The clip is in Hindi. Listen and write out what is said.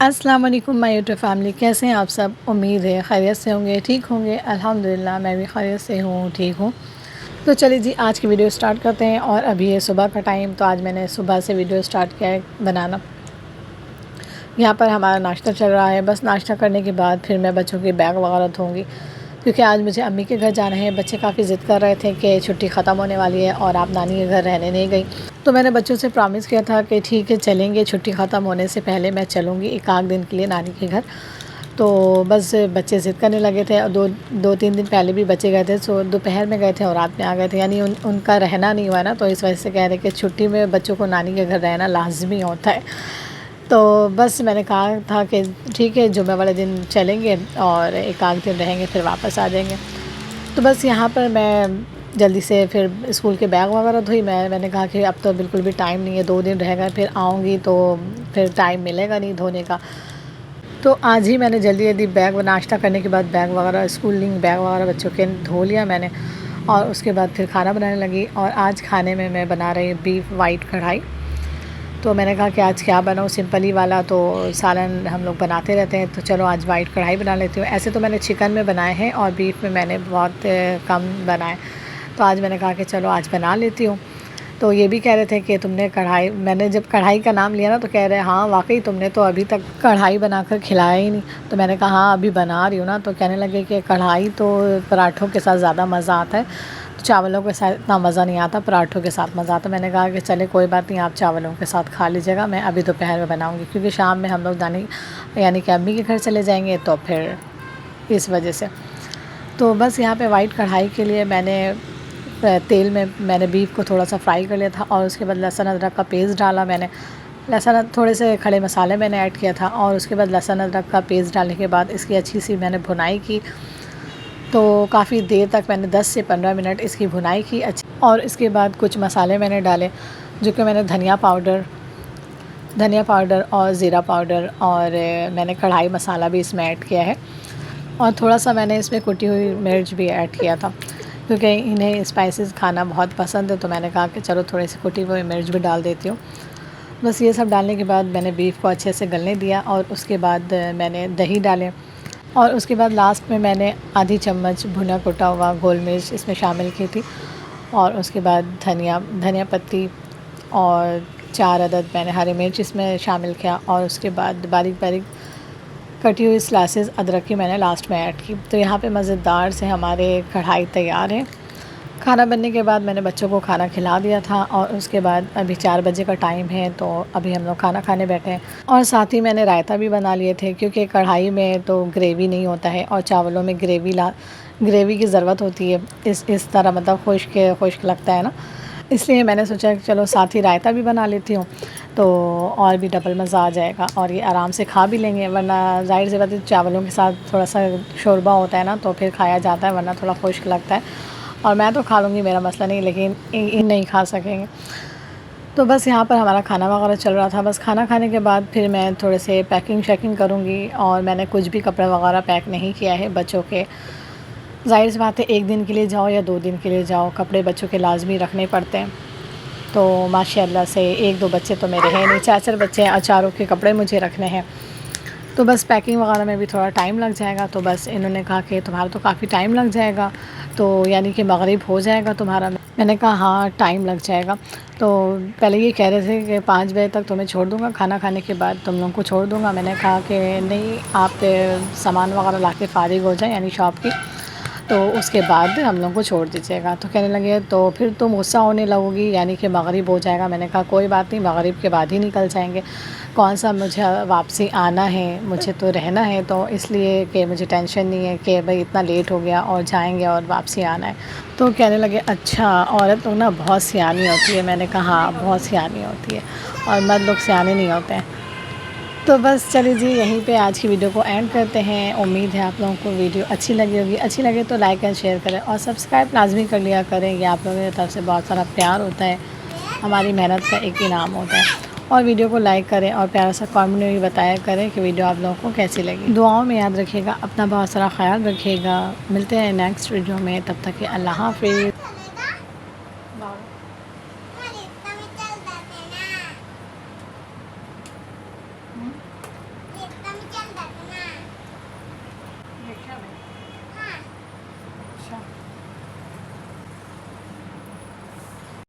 अस्सलाम वालेकुम माय यूट्यूब फैमिली, कैसे हैं आप सब। उम्मीद है खैरियत से होंगे, ठीक होंगे। अल्हम्दुलिल्लाह मैं भी खैरियत से हूँ, ठीक हूँ। तो चलिए जी आज की वीडियो स्टार्ट करते हैं। और अभी है सुबह का टाइम, तो आज मैंने सुबह से वीडियो स्टार्ट किया है बनाना। यहाँ पर हमारा नाश्ता चल रहा है। बस नाश्ता करने के बाद फिर मैं बच्चों के बैग वगैरह धोंगी, क्योंकि आज मुझे अम्मी के घर जाना है। बच्चे काफ़ी ज़िद कर रहे थे कि छुट्टी ख़त्म होने वाली है और आप नानी के घर रहने नहीं गई। तो मैंने बच्चों से प्रॉमिस किया था कि ठीक है चलेंगे, छुट्टी ख़त्म होने से पहले मैं चलूँगी एक आध दिन के लिए नानी के घर। तो बस बच्चे ज़िद करने लगे थे और दो तीन दिन पहले भी बच्चे गए थे। सो दोपहर में गए थे और रात में आ गए थे, यानी उनका रहना नहीं हुआ ना। तो इस वजह से कह रहे कि छुट्टी में बच्चों को नानी के घर रहना लाजमी होता है। तो बस मैंने कहा था कि ठीक है जुम्मे वाले दिन चलेंगे और एक आध दिन रहेंगे, फिर वापस आ जाएंगे। तो बस यहाँ पर मैं जल्दी से फिर स्कूल के बैग वगैरह धोई। मैंने कहा कि अब तो बिल्कुल भी टाइम नहीं है, 2 दिन रह गए, फिर आऊँगी तो फिर टाइम मिलेगा नहीं धोने का। तो आज ही मैंने जल्दी बैग नाश्ता करने के बाद बैग वगैरह स्कूलिंग बैग वगैरह बच्चों के धो लिया मैंने। और उसके बाद फिर खाना बनाने लगी। और आज खाने में मैं बना रही बीफ वाइट कढ़ाई। तो मैंने कहा कि आज क्या बनाऊँ, सिंपल ही वाला। तो सालन हम लोग बनाते रहते हैं, तो चलो आज वाइट कढ़ाई बना लेती हूँ। ऐसे तो मैंने चिकन में बनाए हैं और बीफ में मैंने बहुत कम बनाए। तो आज मैंने कहा कि चलो आज बना लेती हूँ। तो ये भी कह रहे थे कि तुमने कढ़ाई, मैंने जब कढ़ाई का नाम लिया ना तो कह रहे हाँ वाकई तुमने तो अभी तक कढ़ाई बनाकर खिलाया ही नहीं। तो मैंने कहा हाँ अभी बना रही हूँ ना। तो कहने लगे कि कढ़ाई तो पराठों के साथ ज़्यादा मज़ा आता है, तो चावलों के साथ इतना मज़ा नहीं आता, पराठों के साथ मज़ा आता। मैंने कहा कि चले कोई बात नहीं, आप चावलों के साथ खा लीजिएगा, मैं अभी दोपहर में बनाऊँगी, क्योंकि शाम में हम लोग यानी कि अम्मी के घर चले जाएँगे, तो फिर इस वजह से। तो बस यहाँ पे वाइट कढ़ाई के लिए तेल में मैंने बीफ को थोड़ा सा फ्राई कर लिया था। और उसके बाद लहसुन अदरक का पेस्ट डाला मैंने। थोड़े से खड़े मसाले मैंने ऐड किया था। और उसके बाद लहसुन अदरक का पेस्ट डालने के बाद इसकी अच्छी सी मैंने भुनाई की। तो काफ़ी देर तक मैंने 10 से 15 मिनट इसकी भुनाई की अच्छी। और इसके बाद कुछ मसाले मैंने डाले, जो कि मैंने धनिया पाउडर और ज़ीरा पाउडर और मैंने कढ़ाई मसाला भी इसमें ऐड किया है। और थोड़ा सा मैंने इसमें कुटी हुई मिर्च भी ऐड किया था, क्योंकि इन्हें स्पाइसेस खाना बहुत पसंद है। तो मैंने कहा कि चलो थोड़ी सी कुटी हुई मिर्च भी डाल देती हूँ। बस ये सब डालने के बाद मैंने बीफ को अच्छे से गलने दिया। और उसके बाद मैंने दही डाले। और उसके बाद लास्ट में मैंने आधी चम्मच भुना कुटा हुआ गोल मिर्च इसमें शामिल की थी। और उसके बाद धनिया पत्ती और 4 अदद मैंने हरी मिर्च इसमें शामिल किया। और उसके बाद बारीक बारीक कटी हुई स्लाइसेस अदरक की मैंने लास्ट में ऐड की। तो यहाँ पे मज़ेदार से हमारे कढ़ाई तैयार है। खाना बनने के बाद मैंने बच्चों को खाना खिला दिया था। और उसके बाद अभी 4 बजे का टाइम है, तो अभी हम लोग खाना खाने बैठे हैं। और साथ ही मैंने रायता भी बना लिए थे, क्योंकि कढ़ाई में तो ग्रेवी नहीं होता है और चावलों में ग्रेवी की ज़रूरत होती है। इस तरह मतलब खुश्क लगता है ना, इसलिए मैंने सोचा कि चलो साथ ही रायता भी बना लेती हूँ, तो और भी डबल मज़ा आ जाएगा और ये आराम से खा भी लेंगे। वरना ज़ाहिर सी बात है चावलों के साथ थोड़ा सा शोरबा होता है ना, तो फिर खाया जाता है, वरना थोड़ा खुश्क लगता है। और मैं तो खा लूँगी, मेरा मसला नहीं, लेकिन इन नहीं खा सकेंगे। तो बस यहाँ पर हमारा खाना वगैरह चल रहा था। बस खाना खाने के बाद फिर मैं थोड़े से पैकिंग शैकिंग करूँगी। और मैंने कुछ भी कपड़े वगैरह पैक नहीं किया है बच्चों के। ज़ाहिर सी बात है 1 दिन के लिए जाओ या 2 दिन के लिए जाओ, कपड़े बच्चों के लाजमी रखने पड़ते हैं। तो माशाल्लाह से 1-2 बच्चे तो मेरे हैं नहीं, 4-4 बच्चे हैं और चारों के कपड़े मुझे रखने हैं। तो बस पैकिंग वगैरह में भी थोड़ा टाइम लग जाएगा। तो बस इन्होंने कहा कि तुम्हारा तो काफ़ी टाइम लग जाएगा, तो यानी कि मगरिब हो जाएगा तुम्हारा। मैंने कहा हाँ टाइम लग जाएगा। तो पहले ये कह रहे थे कि 5 बजे तक तुम्हें छोड़ दूँगा, खाना खाने के बाद तुम लोगों को छोड़ दूँगा। मैंने कहा कि नहीं, आप सामान वगैरह ला के फ़ारिग हो जाएँ, यानी शॉप की, तो उसके बाद हम लोग को छोड़ दीजिएगा। तो कहने लगे तो फिर तुम गुस्सा होने लगोगी, यानी कि मगरिब हो जाएगा। मैंने कहा कोई बात नहीं, मगरिब के बाद ही निकल जाएंगे। कौन सा मुझे वापसी आना है, मुझे तो रहना है, तो इसलिए कि मुझे टेंशन नहीं है कि भाई इतना लेट हो गया और जाएंगे और वापसी आना है। तो कहने लगे अच्छा औरत लोग ना बहुत सियानी होती है। मैंने कहा हाँ बहुत सियानी होती है, और मर्द लोग सियाने नहीं होते हैं। तो बस चलिए जी यहीं पे आज की वीडियो को एंड करते हैं। उम्मीद है आप लोगों को वीडियो अच्छी लगी होगी। अच्छी लगे तो लाइक एंड शेयर करें और सब्सक्राइब लाजमी कर लिया करें। ये आप लोगों की तरफ से बहुत सारा प्यार होता है, हमारी मेहनत का एक इनाम होता है। और वीडियो को लाइक करें और प्यारा सा कमेंट में भी बताया करें कि वीडियो आप लोगों को कैसी लगी। दुआओं में याद रखिएगा, अपना बहुत सारा ख्याल रखिएगा। मिलते हैं नेक्स्ट वीडियो में, तब तक के अल्लाह हाफ़िज़।